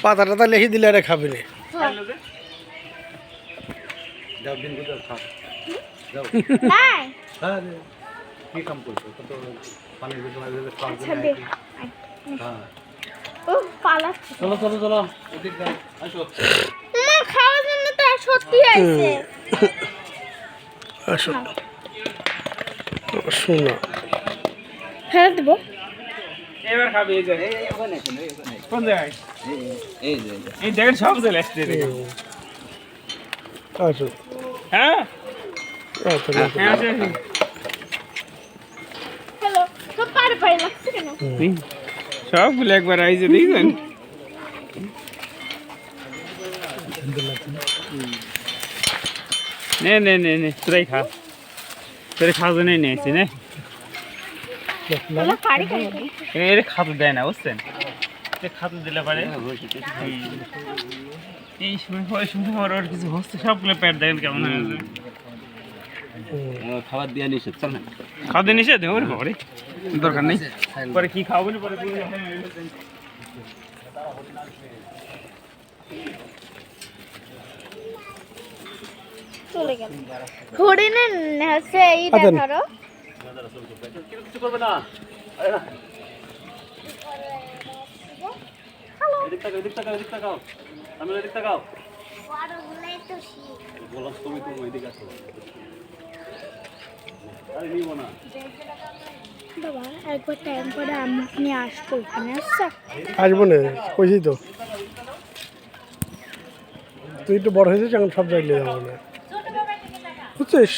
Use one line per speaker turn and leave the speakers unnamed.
পাতা টাতা লিখে দিলে আরে খাবি রে
যাও দিন গুলো খাও যাও
নাই
হ্যাঁ কি কাম করছো কত পানি দিতে হবে খাওয়ার জন্য হ্যাঁ
ও পালা
চলো চলো চলো এদিক যাও আসো
মা খাওয়ার জন্য তো সত্যি আইছে
আসো শোনো
ফেলে দেব
এবার খাবে এই যে
এই ওখানে
কোন জায়গায়
এই
এই দেখেন সব চলে আসছে দেখেন
আসো
হ্যাঁ
আচ্ছা
হ্যাঁ আসে আসে
হ্যালো তো পারে পারে লাগছে কেন
সবগুলো একবার আইছে দেখবেন নে নে নে নে তোরাই খা তোরে খাওয়া জন্যই নিয়েছি নে
হ্যালো পারে কেন
এর খাদ্য দেয় না বুঝছেন খাদ্য দিলে পারে এই সময় ওই সময় ওর কিছু হচ্ছে সবগুলো পেট দেখেন কেমন হয়ে গেছে
খাবার দিয়ে নিষেধ চল না
খাওয়া দিয়ে নিষেধ ওর ঘরে দরকার নেই পরে কি খাওয়াবো না পরে
চলে গেল হরিণের হচ্ছে এইটা
আচ্ছা।
ধরো
কিছু করবে না আরে না এদিক তাকাও আমি এদিক তাকাও
বড়গুলাই তো শিখ
বললাম তুমি এদিকে আসো আরে নিব না
বাবা একবার টাইম করে আমি নিয়ে আসবো এখানে আচ্ছা
আসবো না কইছি তো তুই একটু বড় হয়েছিস এখন সব জায়গায় যাবো না বুঝছিস